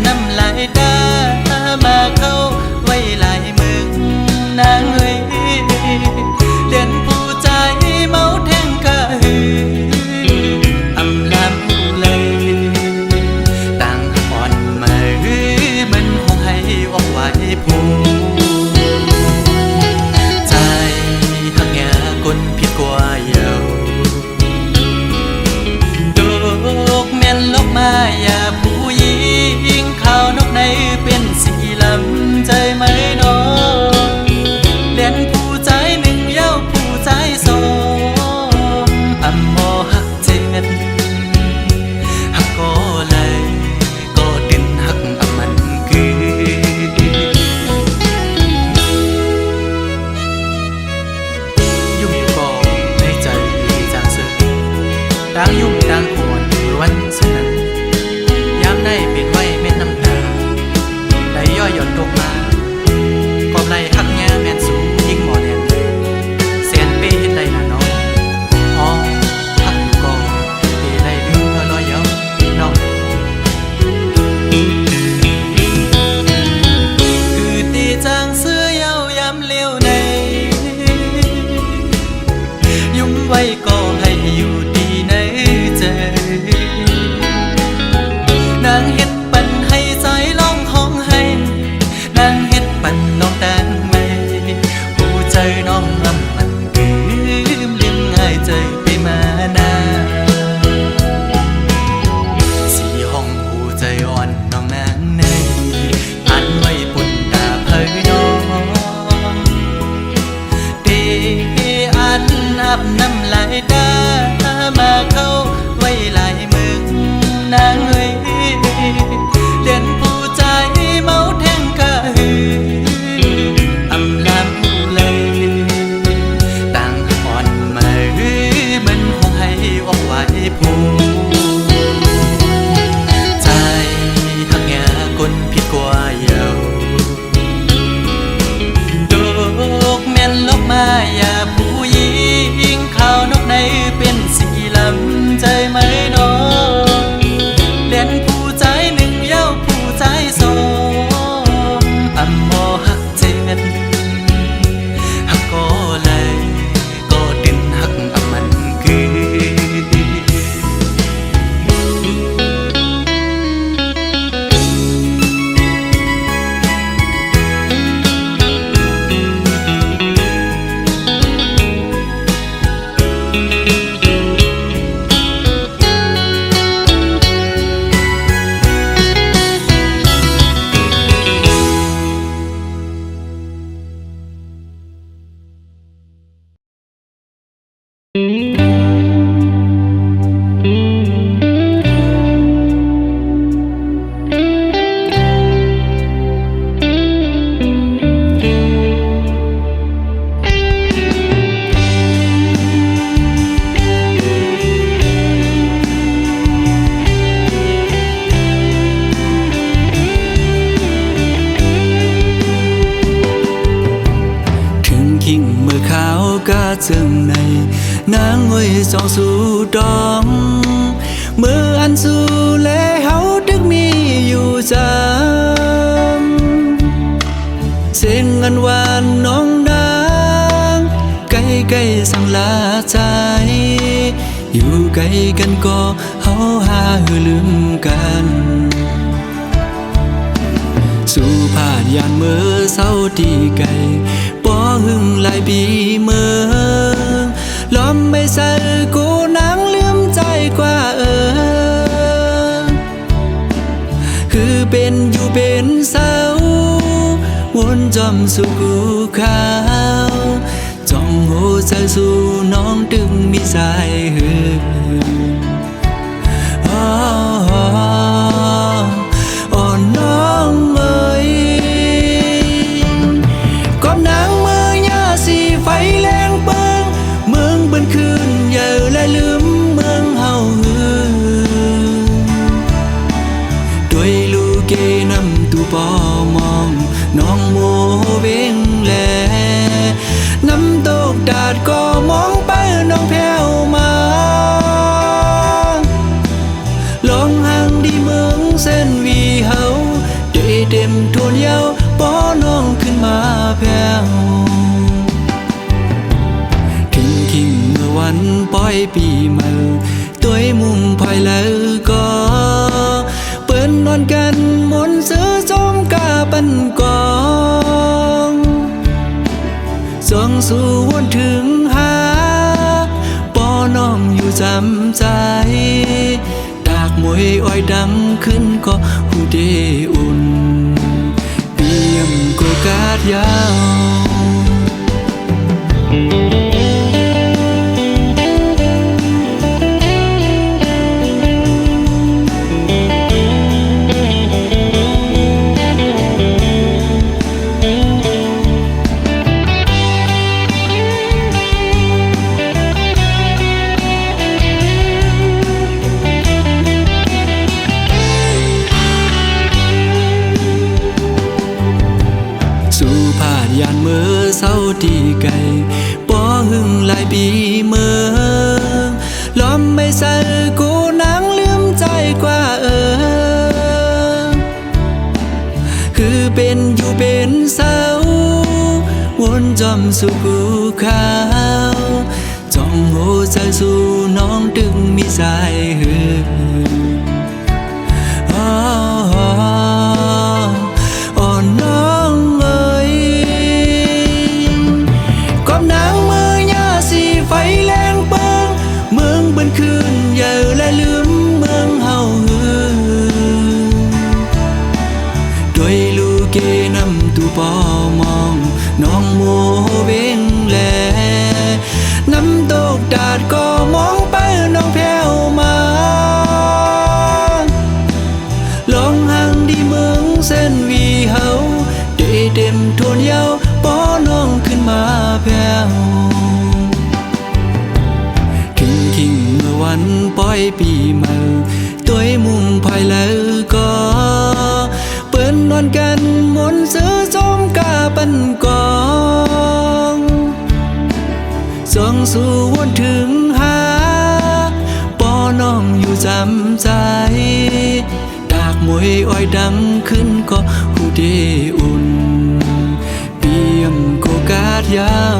น้ำลายตามาเข้าไว้หลายมึงนางเอ้ยเลียนผู้ใจเมาแทงกะหืออำลำผู้เลยต่างอ่อนมาหือมันคงให้ออกไว้ผู้ใจหักแง่คนผิดกว่าเยาดอกแม่นลกมาอย่าผู้หญิงข้าวนกในเป็นสีลำใจไหมน้องเลียนผู้ใจหนึ่งเย้าผู้ใจสองอำมอหักเจ็ดหักก็เลยก็ดินหักอำมันคือยุ่งอยู่ก็ในใจจางเสือต่างยุ่งต่างควรวันสุดนั้นยามได้เป็นไว้เม็ดน้ำตาไหลย่อยหย่อนตกมากอบไหลหักแง่แม่นสูงยิ่งหมอแน่นแสนเป้เฮ็ดได้น่ะน้องอ๋อหักอยู่ก็เป้ได้ลืมลอยเย้าน้องคือตีจางเสื้อเย้ายามเลี้ยวในยุ่มไว้ก็ให้อยู่ดีในใจนางเฮ็ดปันให้ใจร้องห้องให้นางเฮ็ดปันน้องแต่งไม่หูใจน้องลำมันลืมง่ายใจไปมานาสีห้องหูใจอ่อนน้องนางในอันไว้ปุ่นตาเผยน้องเดอันอาบน้ำลายตามาเข้าไว้หลายมึงนางเอ้ยเลียนผู้ใจเมาแทงกะหืออำลำผู้เลยต่างอ่อนมาหือมันคงให้ออกไว้ผู้ใจหักแง่คนผิดกว่าเยาดอกแม่นลกมาอย่าผู้หญิงข้าวนกในเป็นสีลำใจไหมน้องเลียนผู้ใจหนึ่งเย้าผู้ใจสองอำมอหักเจ็ดหักก็เลยก็ดินหักอำมันคือขิงมือขาวกะเจิงในนางเว้ยสองสู่ดองมืออันสู่เลเฮาดึกมีอยู่จำเสียงอันหวานน้องนางใกล้ๆสั่งลาใจอยู่ใกล้กันก็เฮาหาหือลืมกันสู่ ยานมือเศร้าที่ไกลบ่หึงหลายปีเมืองลมไม่ใส่กูนังลืมใจกว่าคือเป็นอยู่เป็นเศร้าวนจอมสู่กูขาวจ้องโหใจสู่น้องตึงมีสายหืออ่อนน้องเอ๋ยกอบนางมือยาสีไฟแรงเปิงเมืองบนคืนเยอะและลืมเมืองเฮาหือด้วยลูกเกนำตูปอมองน้องโมเวงแลน้ำตกดาดก็มองไปน้องแผ่วมาลองห่างดีเมืองเส้นวีเฮาด้วยเต็มทวนเยาป้อน้องขึ้นมาแผ่วทิ้งเมื่อวันปล่อยปีเมื่อตัวมุมภายแล้วก็เปิ้นนอนกันมนซื้อจมกาปันกองส่องสู่วนถึงหาป้อน้องอยู่จำใจดากมวยอ้อยดังขึ้นก็หูเดอุ่นเปียมโกกาดยาวยานมือเศร้าที่ไกลบ่หึงหลายปีเมืองลมไม่ใส่กูนังลืมใจกว่าคือเป็นอยู่เป็นเศร้าวนจอมสู่กูขาวจ้องโหใจสู่น้องตึงมีสายหืออ่อนน้องเอ๋ยไฟแรงเปิงเมืองบนคืนเยอะและลืมเมืองเฮาหือด้วยลูกเกนำตูปอมองน้องโมเวงแลน้ำตกดาดก็มองไปน้องแผ่วมาลองห่างดีเมืองเส้นวีเฮาได้เต็มทวนเยาป้อน้องขึ้นมาแผ่วเมื่อวันปล่อยปีเมื่อตัวมุมภายแล้วก็เปิ้นนอนกันมนซื้อจมกาปันกองส่องสู่วนถึงหาป้อน้องอยู่จำใจดากมวยอ้อยดังขึ้นก็หูเดอุ่นเปียมโกกาดยาว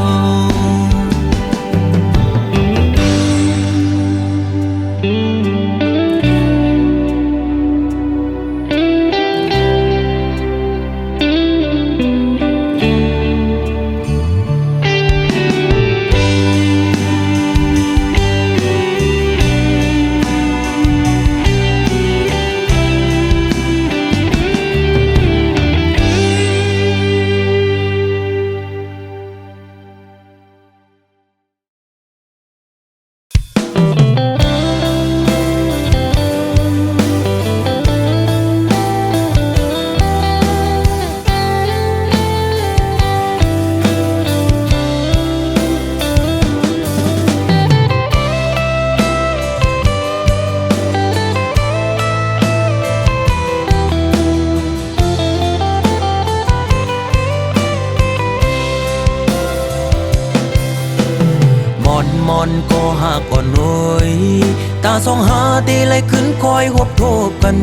ก็หากอ่อนน้อยตาสองหาตีเลยขึ้นคอยหบโทบกัน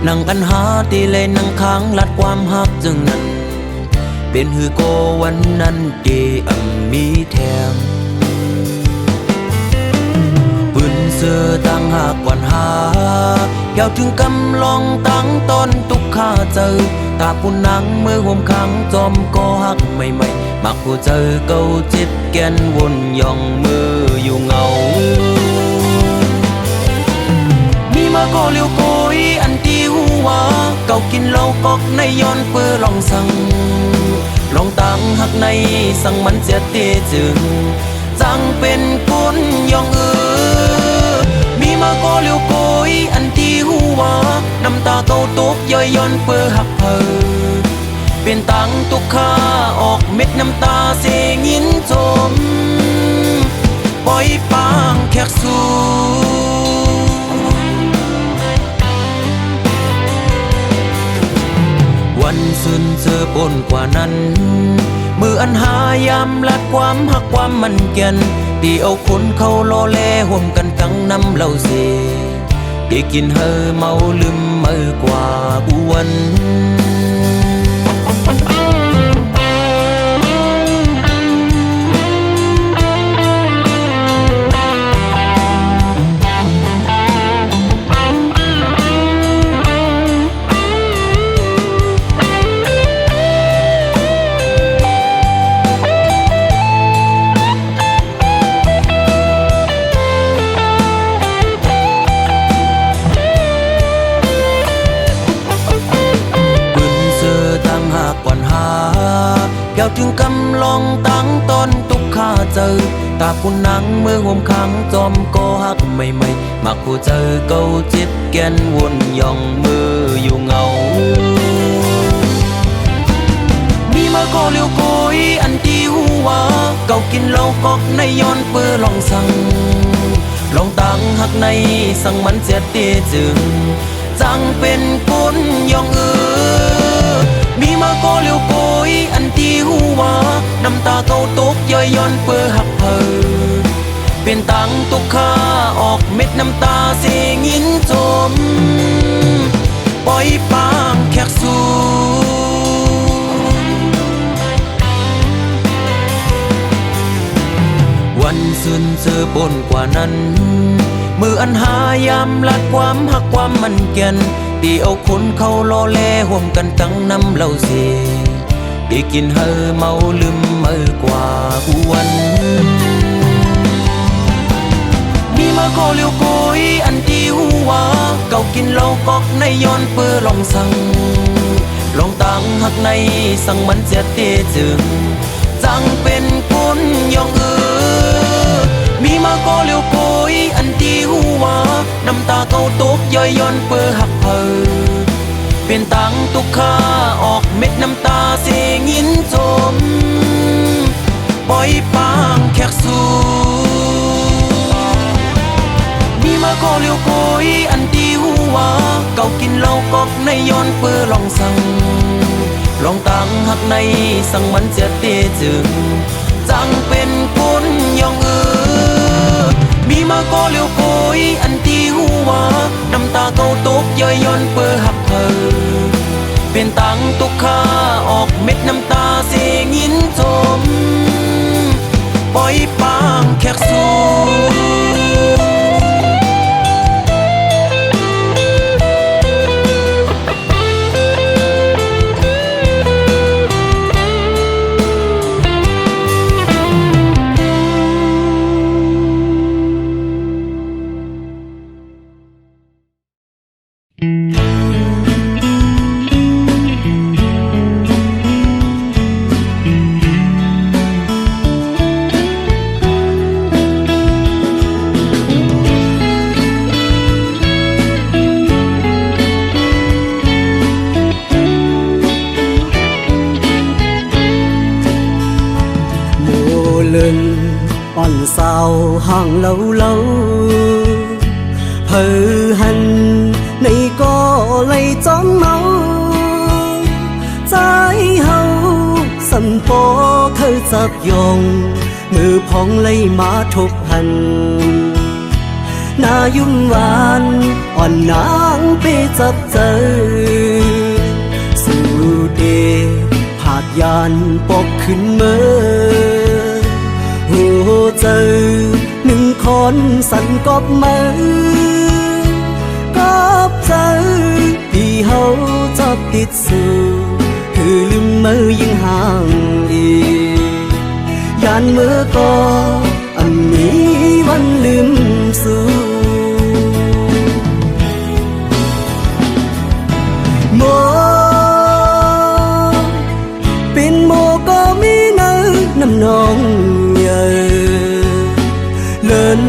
นั่งกันหาตีเลยนั่งค้างลัดความหักจึงนั้นเป็นหือโกวันนั้นเดมีแถมปืนเสือตั้งหากวันหาเยาวถึงกำลองตั้งต้นตุกข้าเจอต ถ้าผู้นังมือห่มขังจอมก็หักใหม่ๆมักผู้เจอเก่าจิตแกนวนย่องมืออยู่เงามีมาก็เลี้ยวโกยอันที่หัวเก่ากินเหล้ากอกในย้อนเปื้อลองสั่งลองตั้งหักในสั่งมันเสียเตจึงจังเป็นคนยองมีมาก็เลี้ยวโกยอันที่หัวน้ำตาเก่าตกย่อยย้อนเปื้อหักเพอเป็นตังตุกข้าออกเม็ดน้ำตาเสียงินจมปล่อยปางแขกสู่วันสุนเจอปนกว่านั้นมืออันหายามลัดความหักความมันแก่นตีเอาคนเขาล้อแลห่วมกันตั้งน้ำเหล้าเสที่กินเฮอเมาลืมเมื่อกว่าอ้วนแก้วถึงกำลองตั้งตอนตุกข้าเจอตาผู้นังมือห่มขังจอมก็หักใหม่ๆมักผู้เจอเก่าจิตแกนวนย่องมืออยู่เงามีมาก็เลี้ยวโกยอันที่หัวเก่ากินเหล้ากอกในย้อนเปื้อลองสั่งลองตั้งหักในสั่งมันเสียเตจึงจังเป็นคนยองมีมาก็เลี้ยวโกยอันที่หัวน้ำตาเก่าตกย่อยย้อนเปื้อหักเพอเป็นตังตุกข้าออกเม็ดน้ำตาเสียงินจมปล่อยปางแขกสู่วันสุนเจอปนกว่านั้นมืออันหายามลัดความหักความมันแก่นตีเอาคนเขาล้อแลห่วมกันตั้งน้ำเหล้าเสที่กินเฮอเมาลืมเมื่อกว่าอ้วนมีมาก็เลี้ยวโกยอันที่หัวเก่ากินเหล้ากอกในย้อนเปื้อลองสั่งลองตั้งหักในสั่งมันเสียเตจึงจังเป็นคนยองมีมาก็เลี้ยวโกยอันที่หัวน้ำตาเก่าตกย่อยย้อนเปื้อหักเพอเป็นตังตุกข้าออกเม็ดน้ำตาเสียงินจมปล่อยปางแขกสู่มีมาก็เลี้ยวโกยอันที่หัวเก่ากินเหล้ากอกในย้อนเปื้อลองสั่งลองตั้งหักในสั่งมันเสียเตจึงจังเป็นคนยองมีมาก็เลี้ยวโกยอันที่หัวน้ำตาเก่าตกย่อยย้อนเปื้อหักเพอเป็นตังตุกข้าออกเม็ดน้ำตาเสียงินจมปล่อยปางแขกสู่อ่อนสาวห่างlâu lâu hờ hằn này có lấy chón máu trái hậu sân phố thơ giáp dòngมือพองlấy má thục hànhนายุ่งหวานอ่อนนางไปจับเจอสู่เดผาดยานปกขึ้นเมื่อหัวเจอหนึ่งคนสั่นกอบมือกอบเจอที่เขาจับติดสู่ มือยิ่งห่างอีกยานมือก็อันมีวันลืมสู่โมเป็นโมก็มีเนื้อน้ำนองเยอะเลิน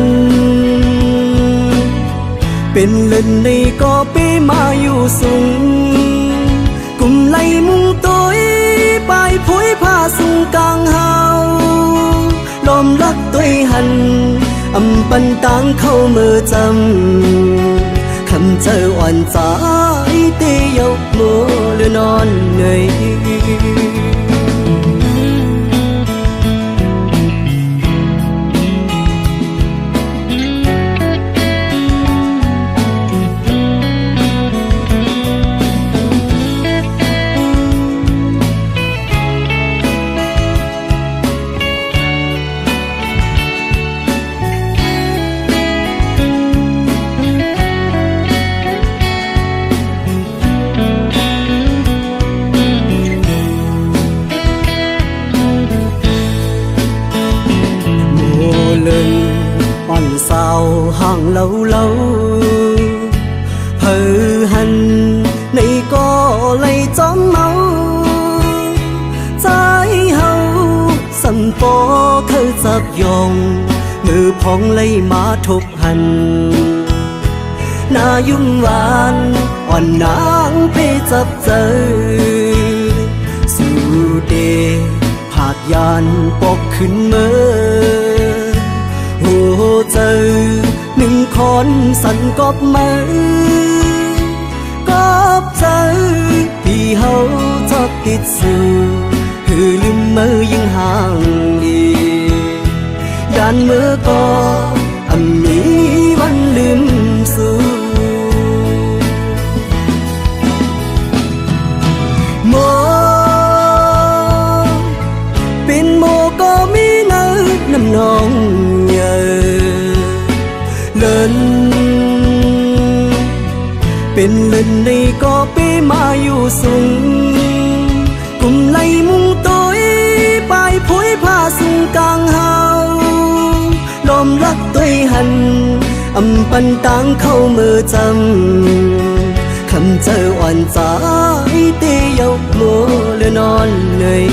เป็นเล่นในก็ไปมาอยู่สูงกุมไหลมุงตัวไปผุยผ้าสุงกลางเฮาลมลักตัวหันอำปันตังเข้ามือจำคำเจออ่อนใจเตียวโมหรือนอนเหนื่อยอ่อนสาวห่างเล่าเพอหันในก็เลยจอมเมาใจเฮาสันปอเคยจับยองมือพองเลยมาทบหันหน้ายุ่งหวานอ่อนนางไปจับเจอสู่เดผากยานปกขึ้นเมื่อโอ้เจอหนึ่งคนสั่นกอบมือกอบเจอที่เฮาชอบติดสู่คือลืมมือยิ่งห่างอีกยานมือก็อันมีวันลืมสู่โมเป็นโมก็มีเนื้อน้ำนองเลินเป็นเล่นในก็ไปมาอยู่สูงกุมไหลมุงตัวไปผุยผ้าสุงกลางเฮาลมลักตัวหันอำปันตังเข้ามือจำคำเจออ่อนใจเตียวโมหรือนอนเหนื่อย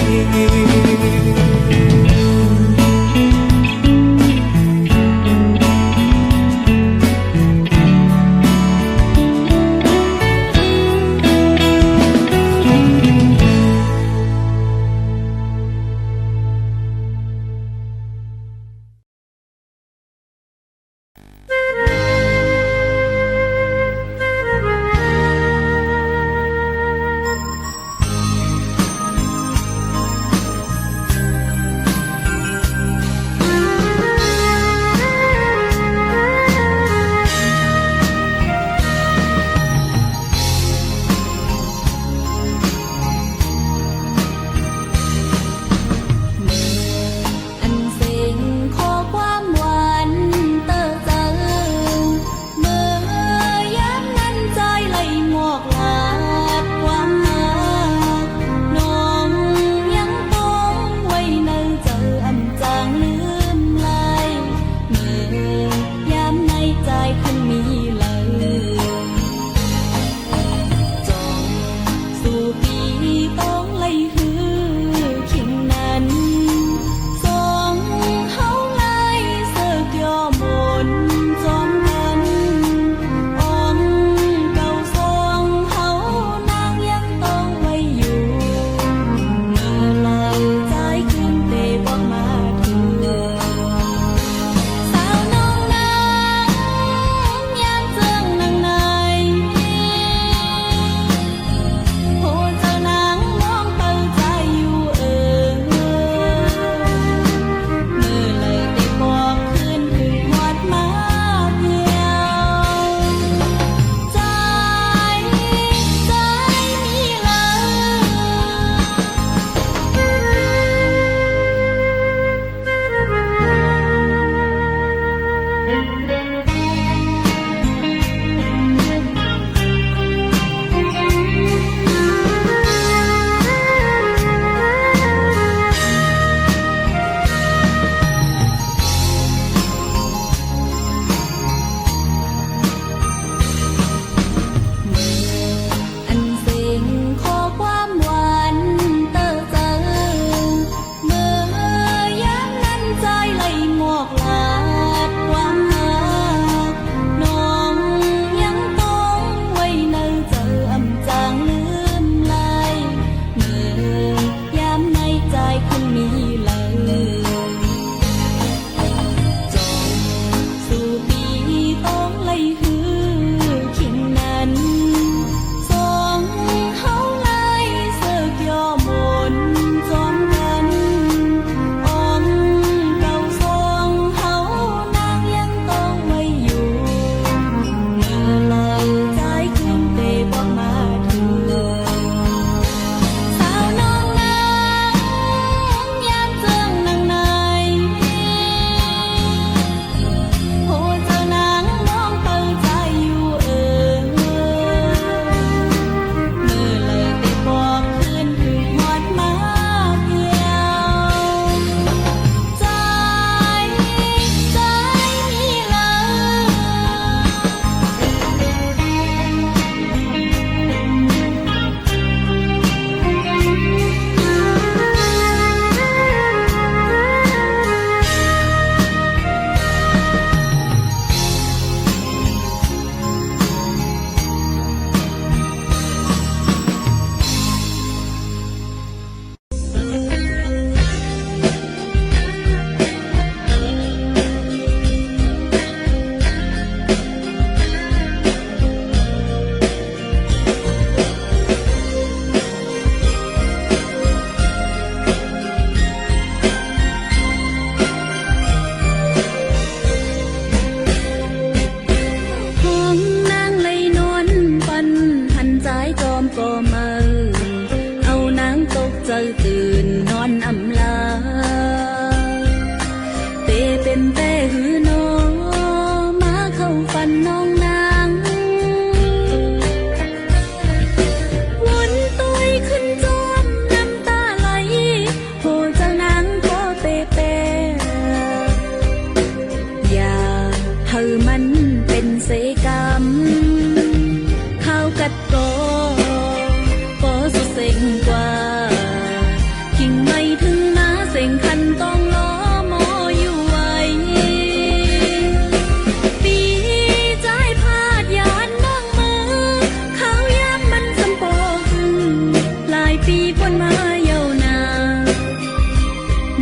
ปีพ้นมายาวนา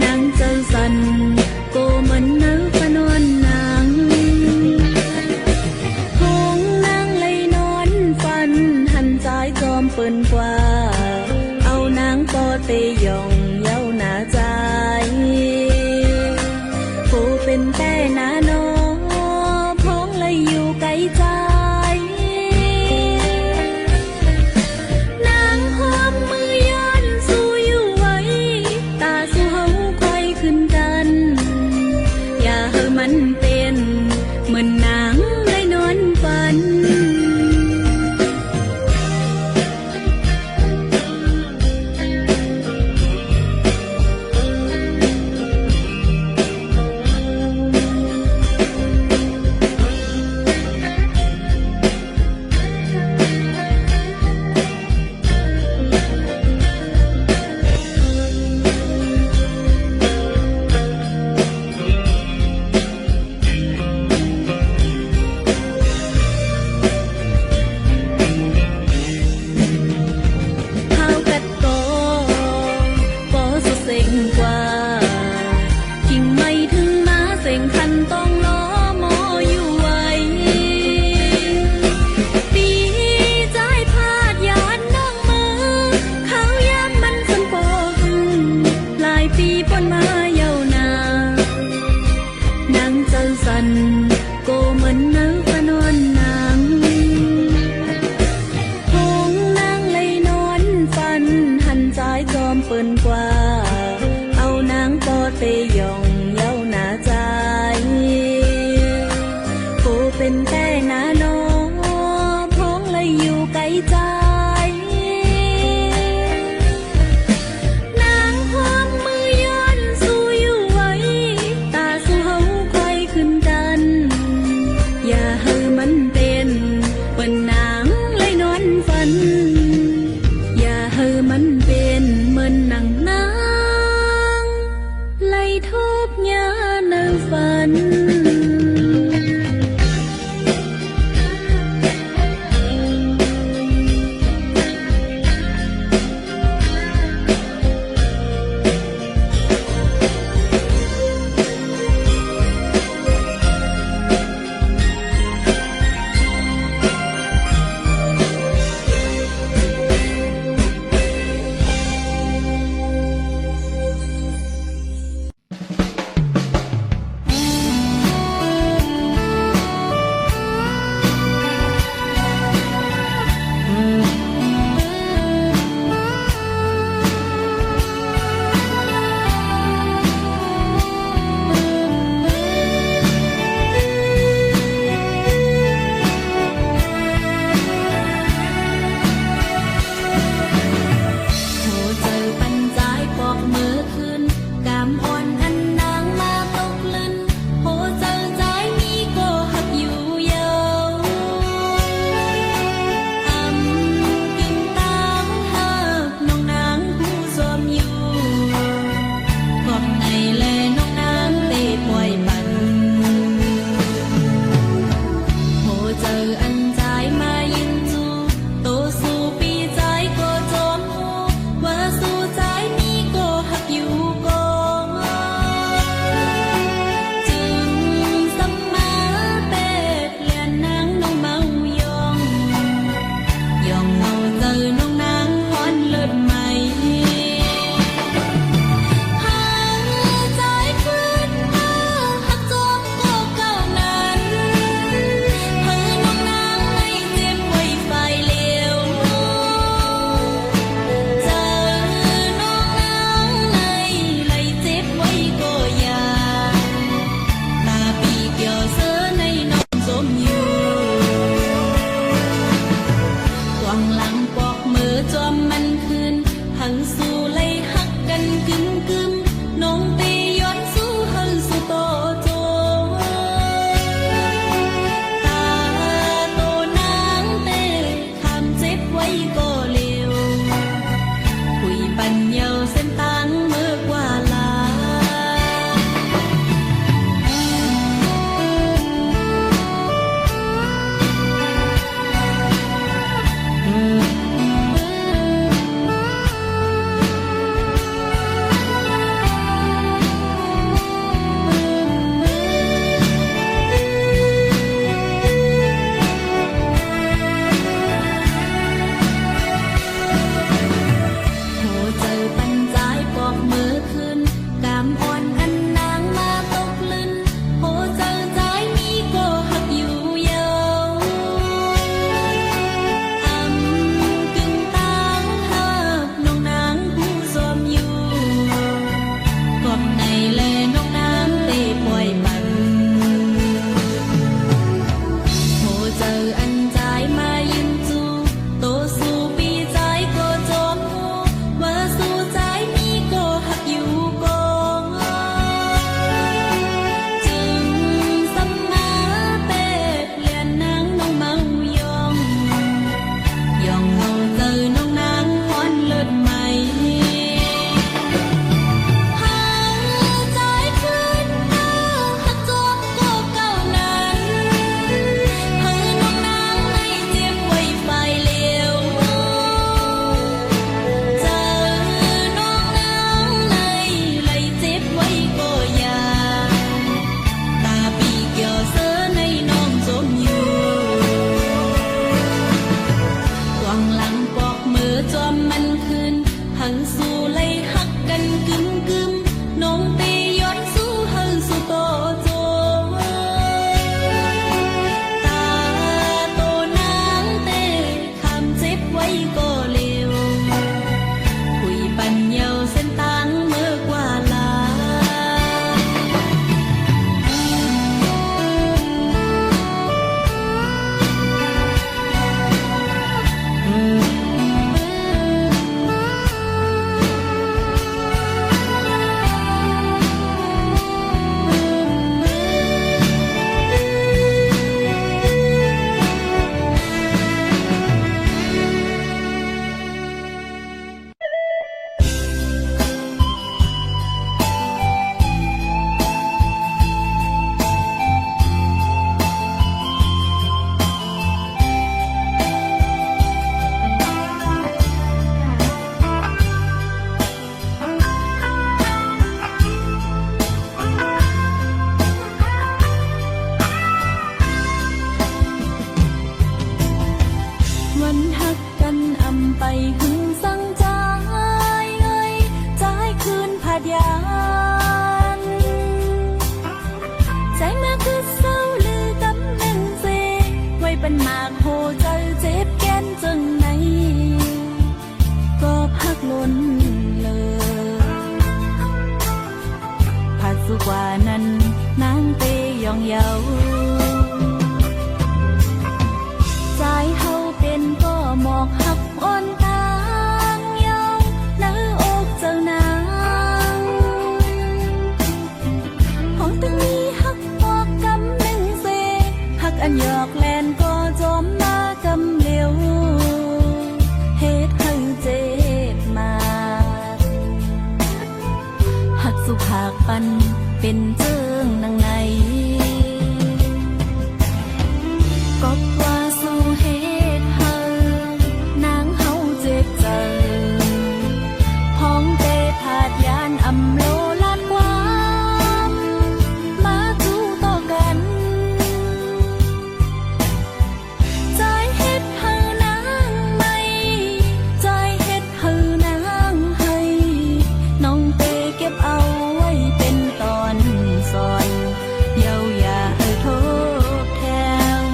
นางเจ้าสันโกมันเนื้อพนวนนางหงนางเลยนอนฝันหันใจจอมเปิ่นกว่า เอานางปอเตยองเย้าหนาใจผู้เป็นแต่นาโนพ้องเลยอยู่ไกลใจ นางหอมมือย้อนสู้อยู่ไว้ ตาสู้เฮาคอยขึ้นกัน อย่าให้มันเป็นเหมือนนางได้นอนฝัน เ งสู้ไล่หักกันกึมกึมน้องเตย้อนสู้เฮาสู้ต่อโจตาโตนางเตคำเจ็บไว้ก็เร็วคุยปันเยาเส้นทางเมื่อกว่าลาวันหักกันอำไปหึงสังใจเอ้ยใจคืนผาดยานใจมาคือเศร้าลือกำหนึ่งเซไว้เป็นหมากโหใจเจ็บแก้นจังไหนก็พักล้นเลยผัดสุกว่านั้นนางเตยองเยาใจเฮาเป็นก็หมอกหักอ่อนตางเยาเนื้ออกเจ้านางห้องตึงนี้หักปอกกำหนึ่งเซหักอันหยอกแลนก็จอมมากำเหลวเฮ็ดให้เจ็บมาหักสุภาคปันเป็นเจิงนางในก็ว่าสู้เฮ็ดเฮานางเฮาเจ็บใจพ้องเตผาดยานอำโลลานความมาจู้ต่อกันใจเฮ็ดเฮานางไม่ใจเฮ็ดเฮานางให้น้องเตเก็บเอาไว้เป็นตอนสอนเยาอย่าให้โทษแทน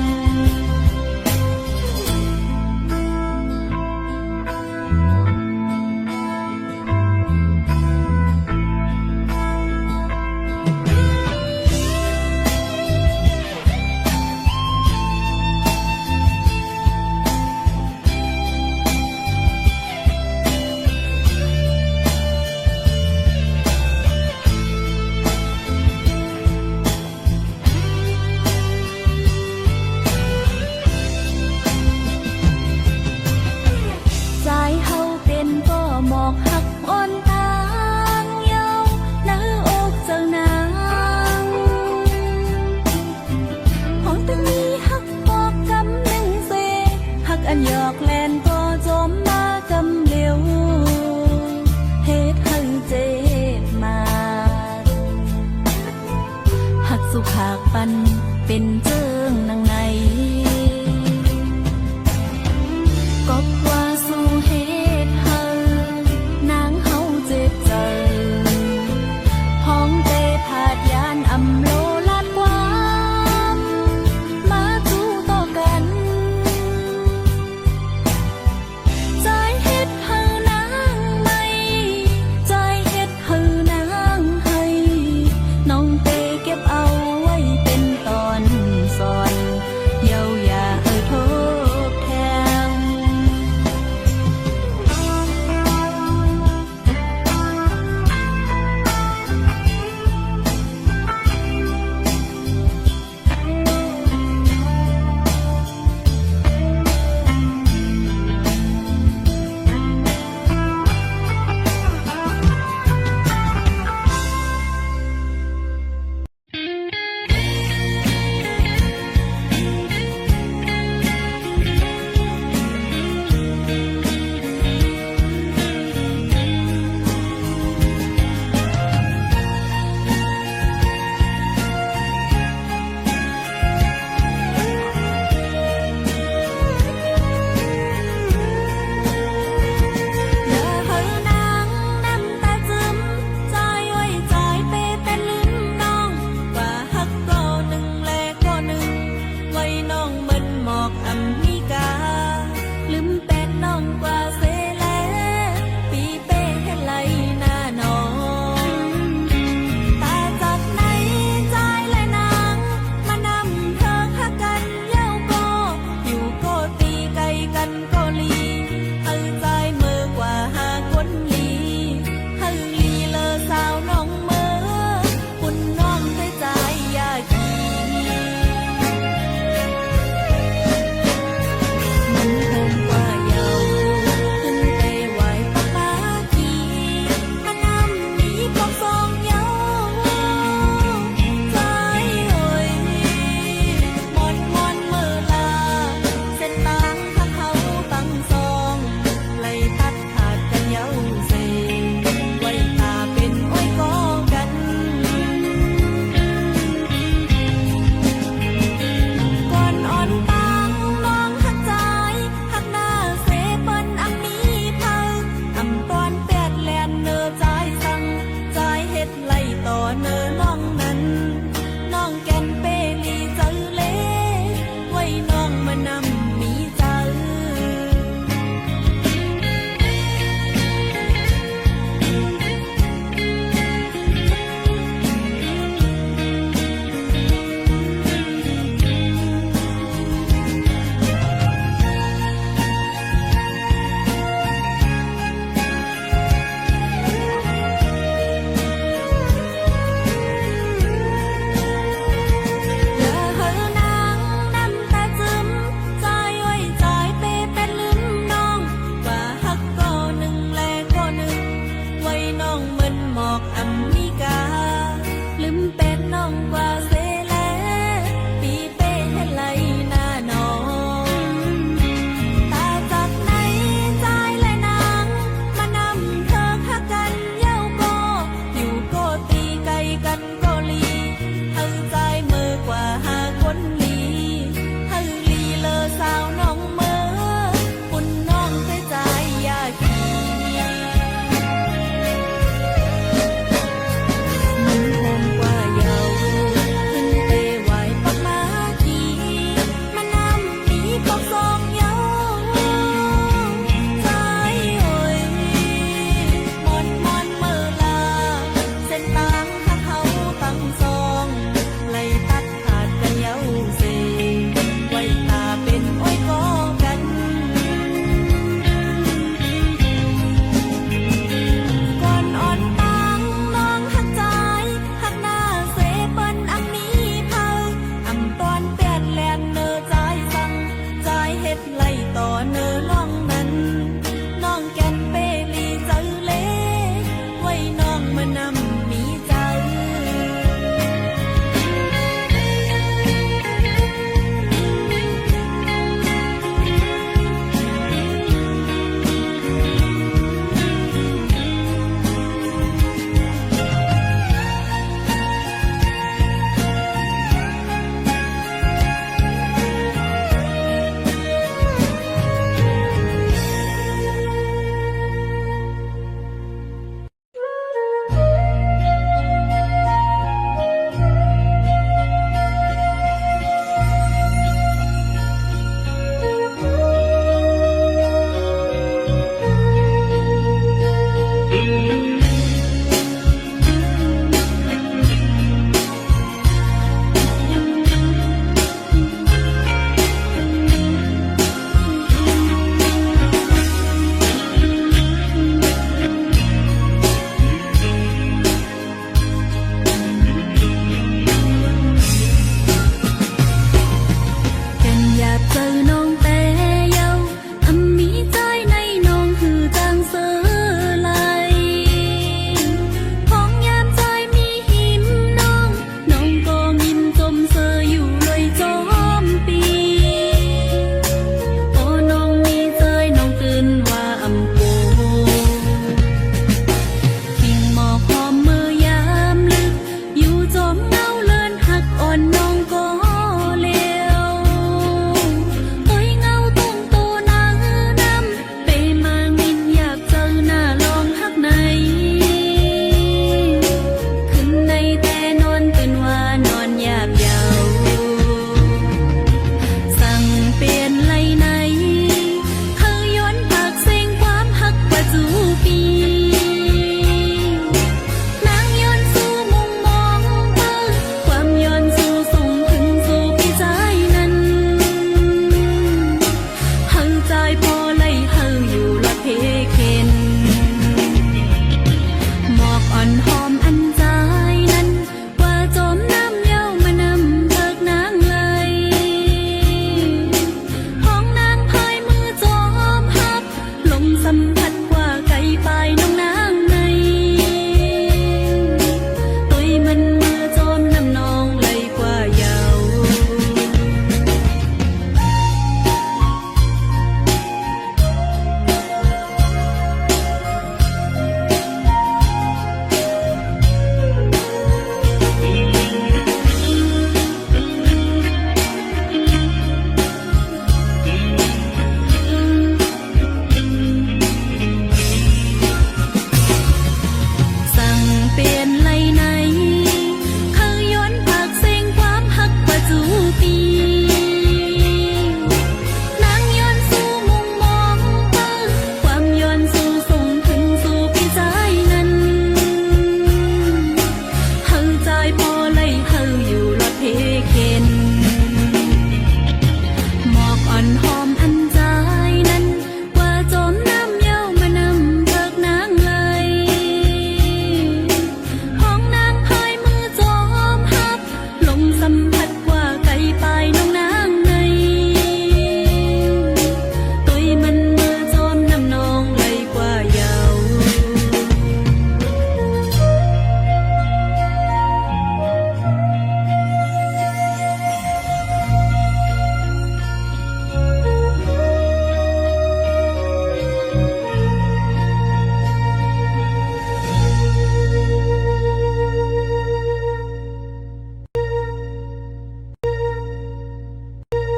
ใจเฮาเป็นก็หมอกหักอ่อนตางเยาเนื้ออกเจ้านางห้องตึงนี้หักปอกกำหนึ่งเซหักอันหยอกแลนก็จอมมากำเหลวเฮ็ดให้เจ็บมาหักสุภาคปันเป็นเจ